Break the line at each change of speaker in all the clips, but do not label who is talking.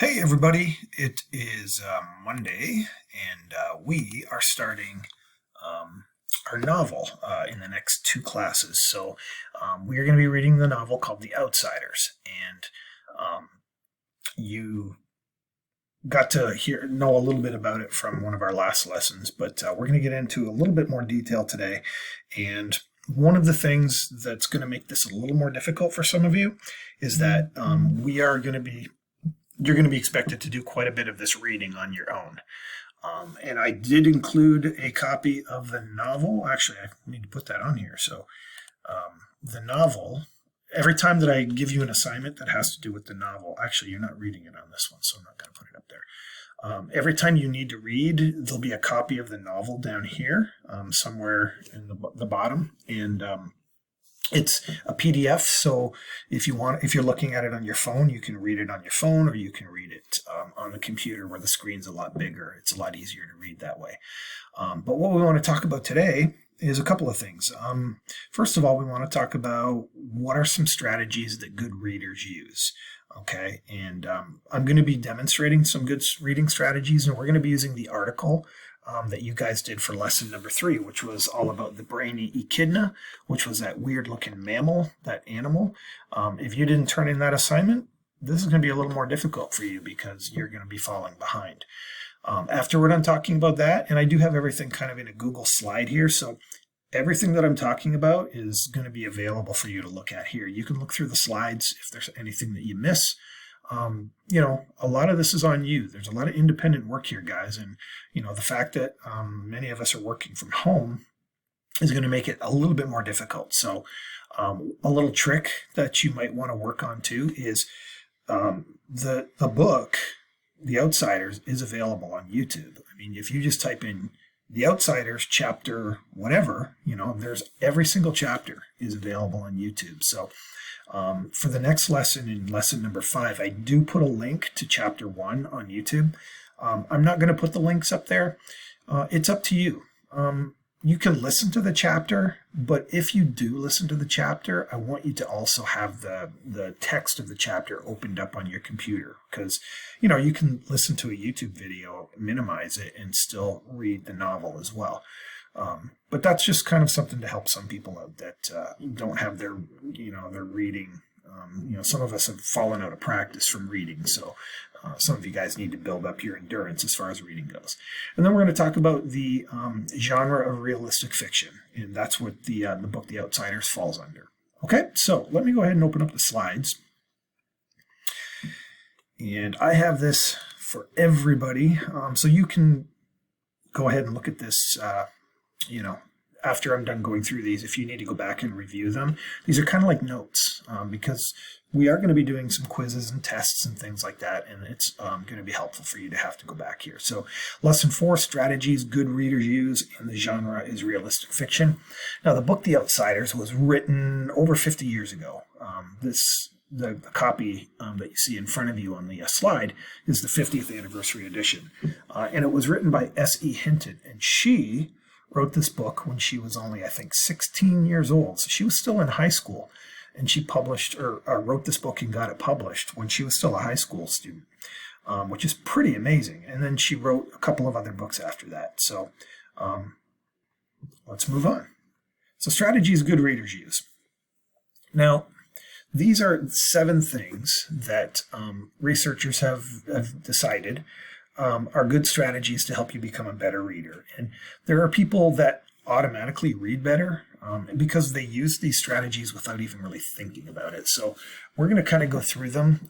Hey everybody, it is Monday and we are starting um, our novel in the next two classes. So we are going to be reading the novel called The Outsiders, and you got to know a little bit about it from one of our last lessons, but we're going to get into a little bit more detail today. And one of the things that's going to make this a little more difficult for some of you is that we are going to be you're going to be expected to do quite a bit of this reading on your own. And I did include a copy of the novel. Actually, I need to put that on here. So the novel, every time that I give you an assignment that has to do with the novel, actually, you're not reading it on this one, so I'm not going to put it up there. Every time you need to read, there'll be a copy of the novel down here, somewhere in the bottom. And it's a PDF, so if you're looking at it on your phone, you can read it on your phone, or you can read it on the computer where the screen's a lot bigger. It's a lot easier to read that way. But what we want to talk about today is a couple of things. First of all, we want to talk about what are some strategies that good readers use. Okay, and I'm going to be demonstrating some good reading strategies, and we're going to be using the article that you guys did for lesson number 3, which was all about the brainy echidna, which was that weird looking mammal, that animal. If you didn't turn in that assignment, this is going to be a little more difficult for you because you're going to be falling behind. After we're done talking about that, and I do have everything kind of in a Google slide here, so everything that I'm talking about is going to be available for you to look at here. You can look through the slides if there's anything that you miss. A lot of this is on you. There's a lot of independent work here, guys. And, the fact that many of us are working from home is going to make it a little bit more difficult. So a little trick that you might want to work on too is the book, The Outsiders, is available on YouTube. I mean, if you just type in The Outsiders chapter whatever, there's every single chapter is available on YouTube. So for the next lesson, in lesson number 5, I do put a link to chapter 1 on YouTube. I'm not going to put the links up there. It's up to you. You can listen to the chapter, but if you do listen to the chapter, I want you to also have the text of the chapter opened up on your computer, because you can listen to a YouTube video, minimize it, and still read the novel as well. But that's just kind of something to help some people out that don't have their reading. Some of us have fallen out of practice from reading, so some of you guys need to build up your endurance as far as reading goes. And then we're going to talk about the genre of realistic fiction, and that's what the book The Outsiders falls under. Okay, so let me go ahead and open up the slides. And I have this for everybody, so you can go ahead and look at this after I'm done going through these. If you need to go back and review them, these are kind of like notes, because we are going to be doing some quizzes and tests and things like that, and it's going to be helpful for you to have to go back here. So lesson 4, strategies good readers use, and the genre is realistic fiction. Now, the book The Outsiders was written over 50 years ago. The copy that you see in front of you on the slide is the 50th anniversary edition, and it was written by S.E. Hinton, and she wrote this book when she was only, I think, 16 years old. So she was still in high school, and she published or wrote this book and got it published when she was still a high school student, which is pretty amazing. And then she wrote a couple of other books after that. So let's move on. So strategies good readers use. Now, these are 7 things that researchers have decided are good strategies to help you become a better reader. And there are people that automatically read better because they use these strategies without even really thinking about it. So we're going to kind of go through them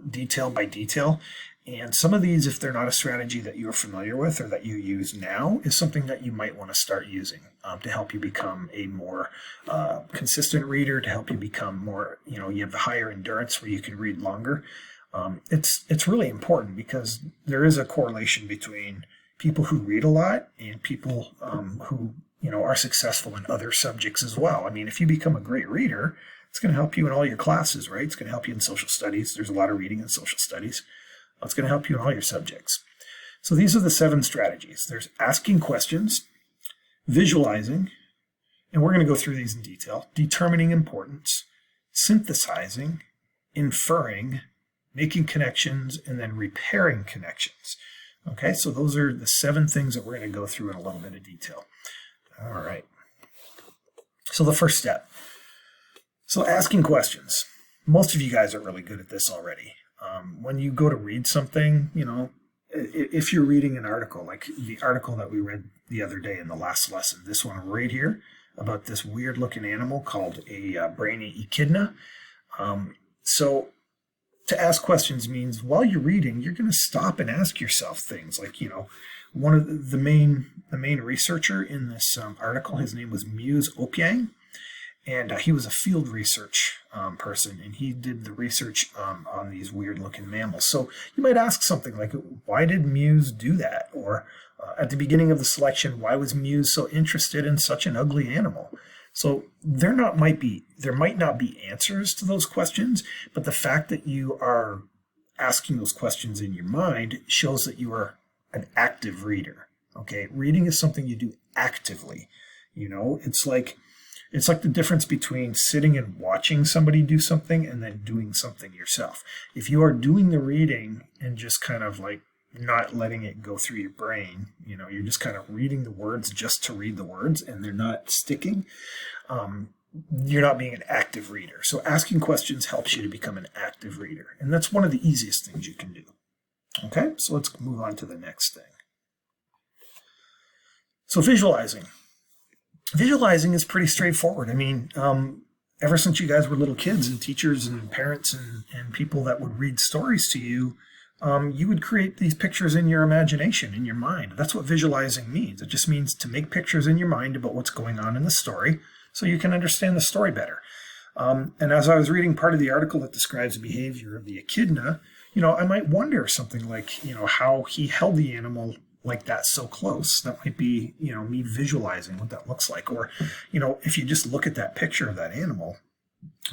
detail by detail. And some of these, if they're not a strategy that you're familiar with or that you use now, is something that you might want to start using to help you become a more consistent reader, to help you become more, you have the higher endurance where you can read longer. It's really important because there is a correlation between people who read a lot and people who are successful in other subjects as well. I mean, if you become a great reader, it's going to help you in all your classes, right? It's going to help you in social studies. There's a lot of reading in social studies. It's going to help you in all your subjects. So these are the 7 strategies. There's asking questions, visualizing, and we're going to go through these in detail, determining importance, synthesizing, inferring, making connections, and then repairing connections. Okay, so those are the 7 things that we're going to go through in a little bit of detail. All right. So the first step. So asking questions. Most of you guys are really good at this already. When you go to read something, if you're reading an article, like the article that we read the other day in the last lesson, this one right here, about this weird looking animal called a brainy echidna. So to ask questions means while you're reading, you're going to stop and ask yourself things like, one of the main researcher in this article, his name was Muse Opiang, and he was a field research person, and he did the research on these weird looking mammals. So you might ask something like, why did Muse do that? Or at the beginning of the selection, why was Muse so interested in such an ugly animal? So there might not be answers to those questions, but the fact that you are asking those questions in your mind shows that you are an active reader. Okay, reading is something you do actively. It's like the difference between sitting and watching somebody do something and then doing something yourself. If you are doing the reading and just kind of like not letting it go through your brain, you're just kind of reading the words just to read the words and they're not sticking, you're not being an active reader. So asking questions helps you to become an active reader. And that's one of the easiest things you can do. Okay, so let's move on to the next thing. So visualizing. Visualizing is pretty straightforward. I mean, ever since you guys were little kids and teachers and parents and people that would read stories to you, you would create these pictures in your imagination, in your mind. That's what visualizing means. It just means to make pictures in your mind about what's going on in the story so you can understand the story better. And as I was reading part of the article that describes the behavior of the echidna, I might wonder something like, how he held the animal like that so close. That might be, me visualizing what that looks like. Or, if you just look at that picture of that animal,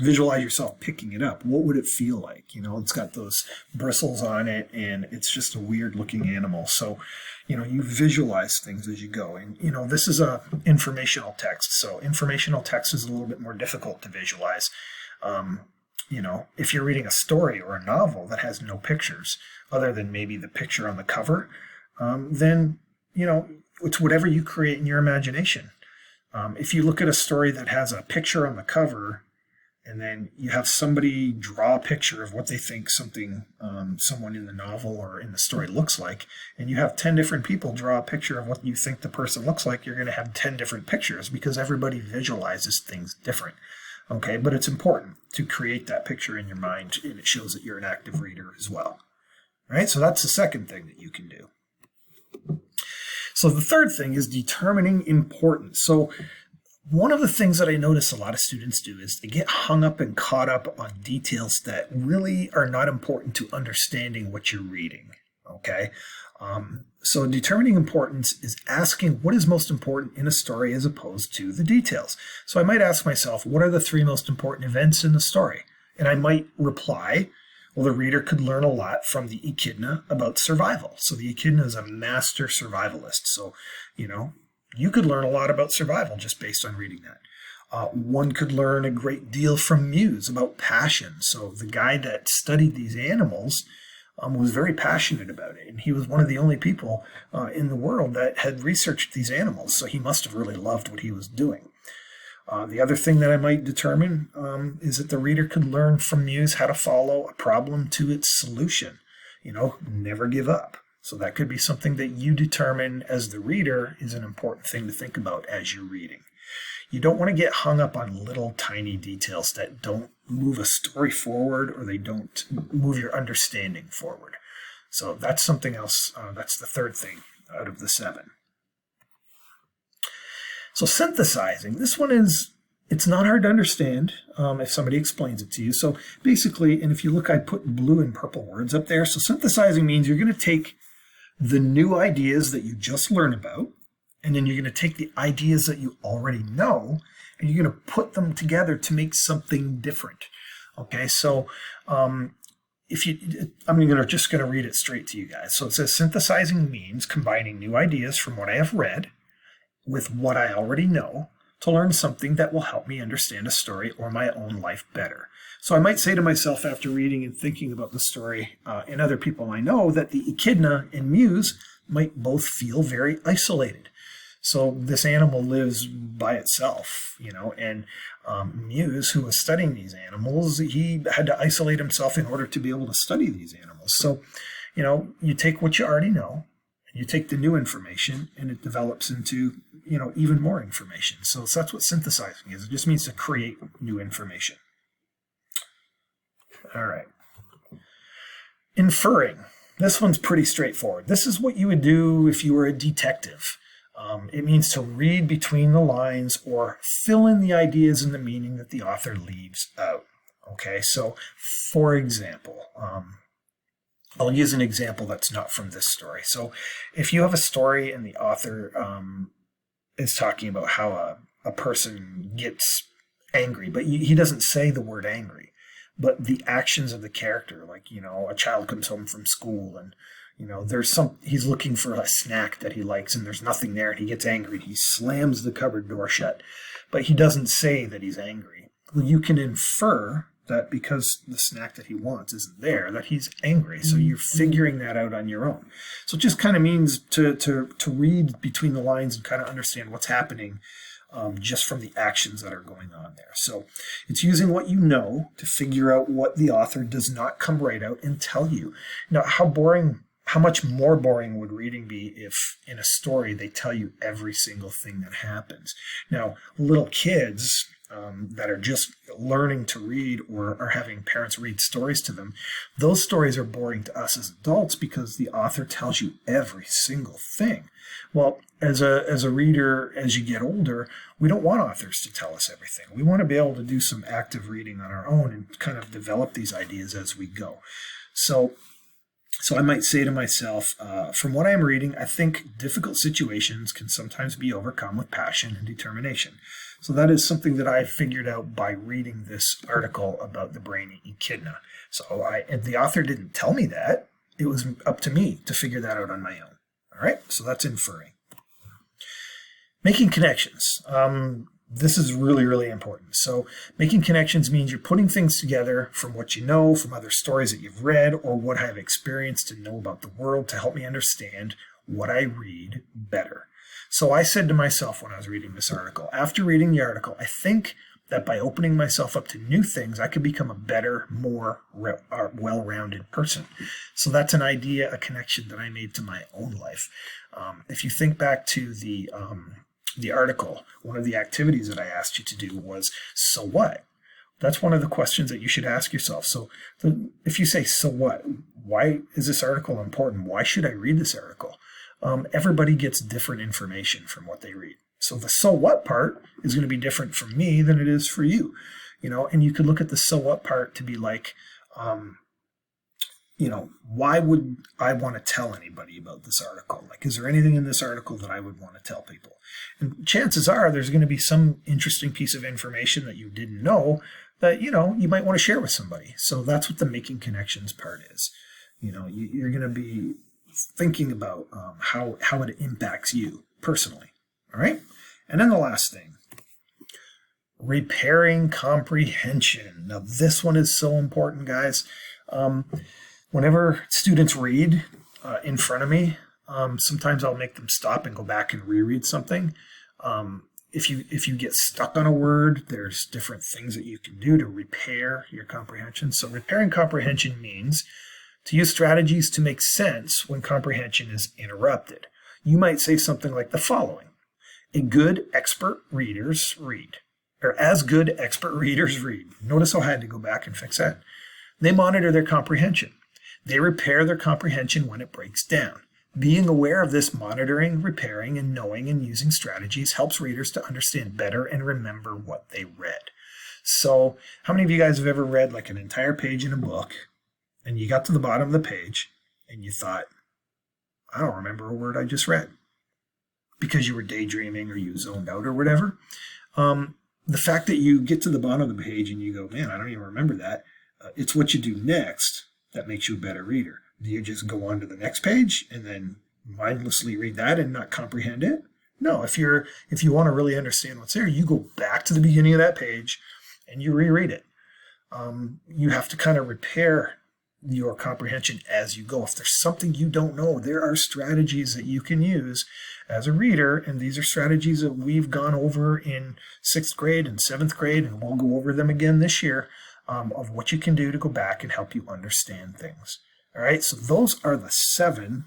visualize yourself picking it up. What would it feel like? It's got those bristles on it and it's just a weird looking animal. So, you visualize things as you go. And, this is a informational text. So informational text is a little bit more difficult to visualize. If you're reading a story or a novel that has no pictures other than maybe the picture on the cover, then, it's whatever you create in your imagination. If you look at a story that has a picture on the cover and then you have somebody draw a picture of what they think someone in the novel or in the story looks like, and you have 10 different people draw a picture of what you think the person looks like, you're going to have 10 different pictures because everybody visualizes things different. Okay, but it's important to create that picture in your mind, and it shows that you're an active reader as well. All right, so that's the second thing that you can do. So the third thing is determining importance. So one of the things that I notice a lot of students do is they get hung up and caught up on details that really are not important to understanding what you're reading. Okay, so determining importance is asking what is most important in a story as opposed to the details. So I might ask myself, what are the 3 most important events in the story? And I might reply, well, the reader could learn a lot from the echidna about survival. So the echidna is a master survivalist. So, you could learn a lot about survival just based on reading that. One could learn a great deal from Muse about passion. So the guy that studied these animals was very passionate about it. And he was one of the only people in the world that had researched these animals. So he must have really loved what he was doing. The other thing that I might determine is that the reader could learn from Muse how to follow a problem to its solution. Never give up. So that could be something that you determine as the reader is an important thing to think about as you're reading. You don't want to get hung up on little tiny details that don't move a story forward or they don't move your understanding forward. So that's something else. That's the third thing out of the 7. So synthesizing, this one it's not hard to understand if somebody explains it to you. So basically, and if you look, I put blue and purple words up there. So synthesizing means you're going to take the new ideas that you just learned about, and then you're going to take the ideas that you already know, and you're going to put them together to make something different. Okay, so I'm just going to read it straight to you guys. So it says synthesizing means combining new ideas from what I have read with what I already know to learn something that will help me understand a story or my own life better. So I might say to myself after reading and thinking about the story and other people I know that the echidna and Muse might both feel very isolated. So this animal lives by itself, and Muse, who was studying these animals, he had to isolate himself in order to be able to study these animals. So, you take what you already know, and you take the new information, and it develops into, even more information. So that's what synthesizing is. It just means to create new information. All right. Inferring. This one's pretty straightforward. This is what you would do if you were a detective. It means to read between the lines or fill in the ideas and the meaning that the author leaves out. Okay, so for example, I'll use an example that's not from this story. So if you have a story and the author is talking about how a person gets angry, but he doesn't say the word angry, but the actions of the character, like, a child comes home from school and he's looking for a snack that he likes and there's nothing there and he gets angry. He slams the cupboard door shut, but he doesn't say that he's angry. Well, you can infer that because the snack that he wants isn't there, that he's angry. So you're figuring that out on your own. So it just kind of means to read between the lines and kind of understand what's happening just from the actions that are going on there. So it's using what you know to figure out what the author does not come right out and tell you. Now, how much more boring would reading be if in a story they tell you every single thing that happens? Now, little kids that are just learning to read or are having parents read stories to them, those stories are boring to us as adults because the author tells you every single thing. Well, as a reader, as you get older, we don't want authors to tell us everything. We want to be able to do some active reading on our own and kind of develop these ideas as we go. So I might say to myself, from what I'm reading, I think difficult situations can sometimes be overcome with passion and determination. So that is something that I figured out by reading this article about the brainy echidna. So the author didn't tell me that. It was up to me to figure that out on my own. All right, so that's inferring. Making connections. This is really, really important. So making connections means you're putting things together from what you know, from other stories that you've read, or what I've experienced to know about the world to help me understand what I read better. So I said to myself when I was reading this article, after reading the article, I think that by opening myself up to new things, I could become a better, more well-rounded person. So that's an idea, a connection that I made to my own life. If you think back to the article, one of the activities that I asked you to do was, so what? That's one of the questions that you should ask yourself. So if you say, so what? Why is this article important? Why should I read this article? Everybody gets different information from what they read. So the so what part is going to be different from me than it is for you. And you could look at the so what part to be like, why would I want to tell anybody about this article? Like, is there anything in this article that I would want to tell people? And chances are there's going to be some interesting piece of information that you didn't know that, you might want to share with somebody. So that's what the making connections part is. You're going to be thinking about how it impacts you personally. All right. And then the last thing, repairing comprehension. Now, this one is so important, guys. Whenever students read in front of me, sometimes I'll make them stop and go back and reread something. If you get stuck on a word, there's different things that you can do to repair your comprehension. So repairing comprehension means to use strategies to make sense when comprehension is interrupted. You might say something like the following: as good expert readers read. Notice how I had to go back and fix that. They monitor their comprehension. They repair their comprehension when it breaks down. Being aware of this monitoring, repairing, and knowing and using strategies helps readers to understand better and remember what they read. So how many of you guys have ever read like an entire page in a book and you got to the bottom of the page and you thought, I don't remember a word I just read, because you were daydreaming or you zoned out or whatever? The fact that you get to the bottom of the page and you go, man, I don't even remember that. It's what you do next that makes you a better reader. Do you just go on to the next page and then mindlessly read that and not comprehend it? No, if you want to really understand what's there, you go back to the beginning of that page and you reread it. You have to kind of repair your comprehension as you go. If there's something you don't know, there are strategies that you can use as a reader, and these are strategies that we've gone over in 6th grade and 7th grade, and we'll go over them again this year, of what you can do to go back and help you understand things. All right, so those are the 7.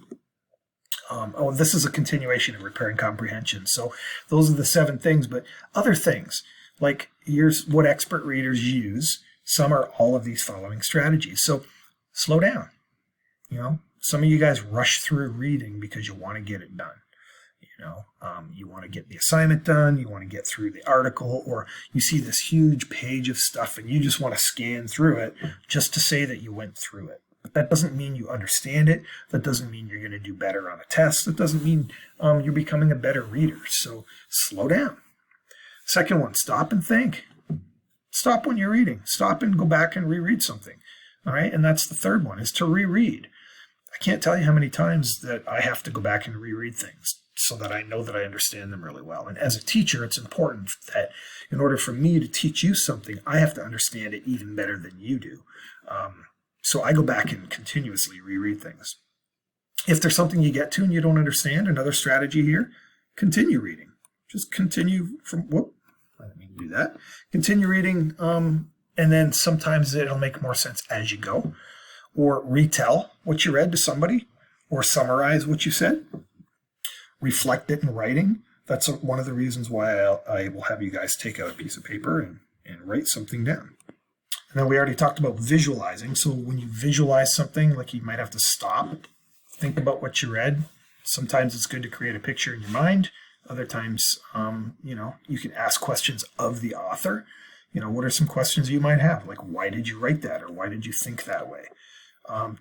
This is a continuation of repairing comprehension. So those are the 7 things, but other things, like here's what expert readers use. Some are all of these following strategies. So slow down. Some of you guys rush through reading because you want to get it done. You want to get the assignment done, you want to get through the article, or you see this huge page of stuff and you just want to scan through it just to say that you went through it. But that doesn't mean you understand it. That doesn't mean you're going to do better on a test. That doesn't mean you're becoming a better reader. So slow down. Second one, stop and think. Stop when you're reading. Stop and go back and reread something. All right, and that's the third one, is to reread. I can't tell you how many times that I have to go back and reread things so that I know that I understand them really well. And as a teacher, it's important that in order for me to teach you something, I have to understand it even better than you do. So I go back and continuously reread things. If there's something you get to and you don't understand, another strategy here, continue reading. Just continue from, I didn't mean to do that. Continue reading, and then sometimes it'll make more sense as you go. Or retell what you read to somebody, or summarize what you said. Reflect it in writing. That's one of the reasons why I will have you guys take out a piece of paper and write something down. And then we already talked about visualizing. So when you visualize something, like you might have to stop, think about what you read. Sometimes it's good to create a picture in your mind. Other times, you can ask questions of the author. What are some questions you might have? Like, why did you write that? Or why did you think that way?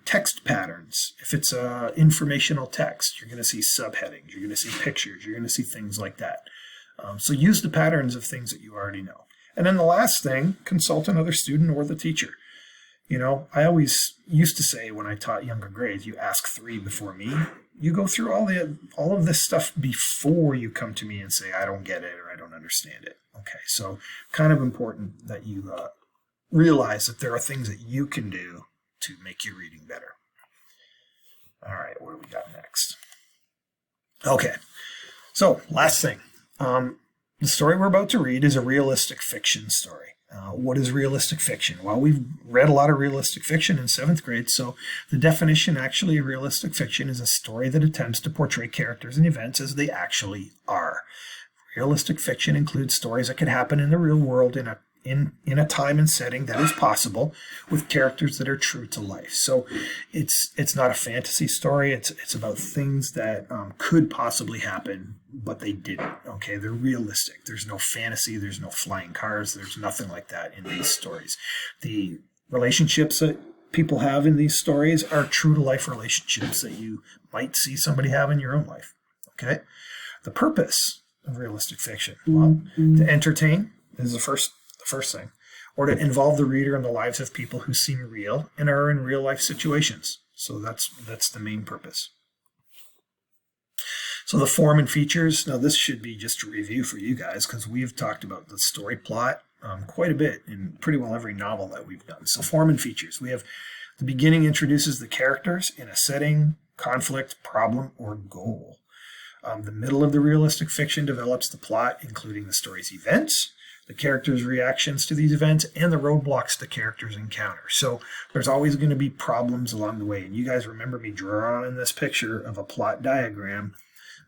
Text patterns. If it's informational text, you're going to see subheadings, you're going to see pictures, you're going to see things like that. So use the patterns of things that you already know. And then the last thing, consult another student or the teacher. I always used to say when I taught younger grades, you ask 3 before me. You go through all of this stuff before you come to me and say, I don't get it or I don't understand it. Okay, so kind of important that you realize that there are things that you can do to make your reading better. All right, what do we got next? Okay, so last thing. The story we're about to read is a realistic fiction story. What is realistic fiction? Well, we've read a lot of realistic fiction in 7th grade, so the definition actually of realistic fiction is a story that attempts to portray characters and events as they actually are. Realistic fiction includes stories that could happen in the real world in a time and setting that is possible, with characters that are true to life. So it's not a fantasy story. It's about things that could possibly happen, but they didn't. Okay, they're realistic. There's no fantasy. There's no flying cars. There's nothing like that in these stories. The relationships that people have in these stories are true to life relationships that you might see somebody have in your own life. Okay, the purpose of realistic fiction, well, to entertain is the first thing, or to involve the reader in the lives of people who seem real and are in real life situations. So that's the main purpose. So the form and features, now this should be just a review for you guys because we've talked about the story plot quite a bit in pretty well every novel that we've done. So form and features, we have the beginning introduces the characters in a setting, conflict, problem, or goal. The middle of the realistic fiction develops the plot, including the story's events, the characters' reactions to these events, and the roadblocks the characters encounter. So there's always going to be problems along the way. And you guys remember me drawing this picture of a plot diagram.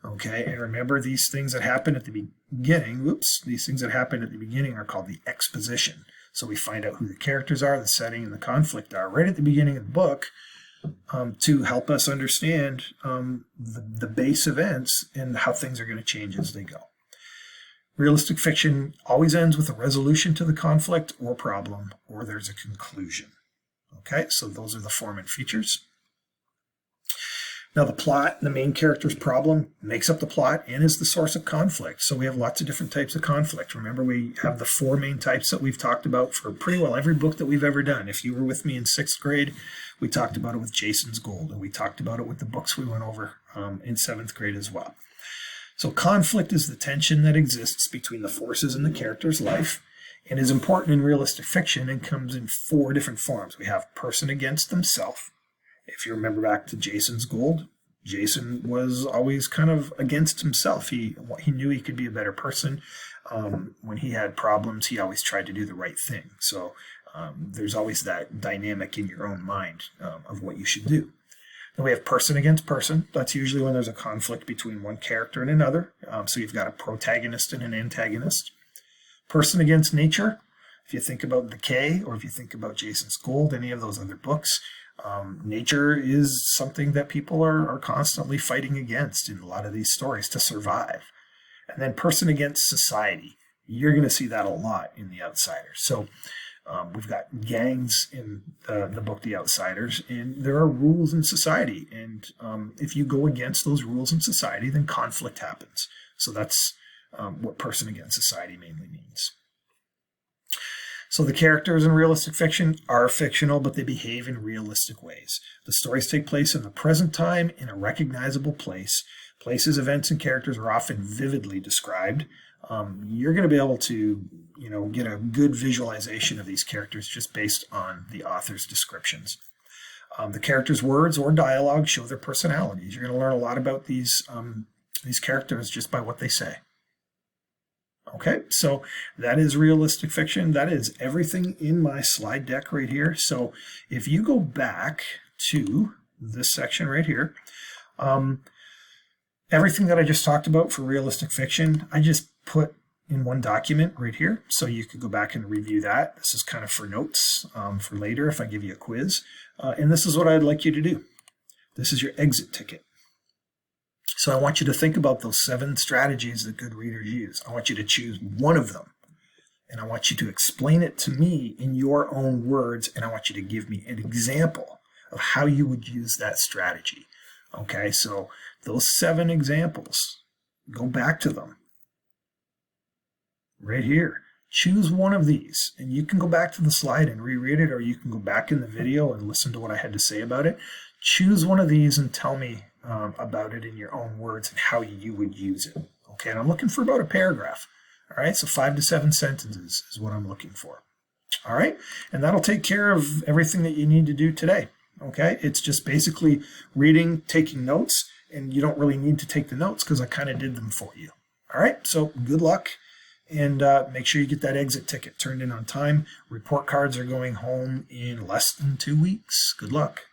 Okay, and remember these things that happen at the beginning, these things that happen at the beginning are called the exposition. So we find out who the characters are, the setting, and the conflict are right at the beginning of the book to help us understand the base events and how things are going to change as they go. Realistic fiction always ends with a resolution to the conflict or problem, or there's a conclusion. Okay, so those are the form and features. Now the plot, the main character's problem, makes up the plot and is the source of conflict. So we have lots of different types of conflict. Remember, we have the 4 main types that we've talked about for pretty well every book that we've ever done. If you were with me in 6th grade, we talked about it with Jason's Gold, and we talked about it with the books we went over in 7th grade as well. So conflict is the tension that exists between the forces in the character's life and is important in realistic fiction and comes in 4 different forms. We have person against themselves. If you remember back to Jason's Gold, Jason was always kind of against himself. He knew he could be a better person. When he had problems, he always tried to do the right thing. So there's always that dynamic in your own mind of what you should do. Then we have person against person. That's usually when there's a conflict between one character and another. So you've got a protagonist and an antagonist. Person against nature. If you think about Decay, or if you think about Jason's Gold, any of those other books, nature is something that people are constantly fighting against in a lot of these stories to survive. And then person against society. You're going to see that a lot in The Outsiders. So we've got gangs in the book The Outsiders, and there are rules in society. And if you go against those rules in society, then conflict happens. So that's what person against society mainly means. So the characters in realistic fiction are fictional, but they behave in realistic ways. The stories take place in the present time in a recognizable place. Places, events, and characters are often vividly described. You're going to be able to, get a good visualization of these characters just based on the author's descriptions. The characters' words or dialogue show their personalities. You're going to learn a lot about these characters just by what they say. Okay, so that is realistic fiction. That is everything in my slide deck right here. So if you go back to this section right here, everything that I just talked about for realistic fiction, I just put in one document right here. So you could go back and review that. This is kind of for notes for later if I give you a quiz. And this is what I'd like you to do. This is your exit ticket. So I want you to think about those 7 strategies that good readers use. I want you to choose one of them. And I want you to explain it to me in your own words. And I want you to give me an example of how you would use that strategy. Okay, so those 7 examples, go back to them. Right here. Choose one of these. And you can go back to the slide and reread it, or you can go back in the video and listen to what I had to say about it. Choose one of these and tell me about it in your own words and how you would use it. Okay, and I'm looking for about a paragraph. All right, so 5 to 7 sentences is what I'm looking for. All right, and that'll take care of everything that you need to do today. Okay, it's just basically reading, taking notes, and you don't really need to take the notes because I kind of did them for you. All right, so good luck, and make sure you get that exit ticket turned in on time. Report cards are going home in less than 2 weeks. Good luck.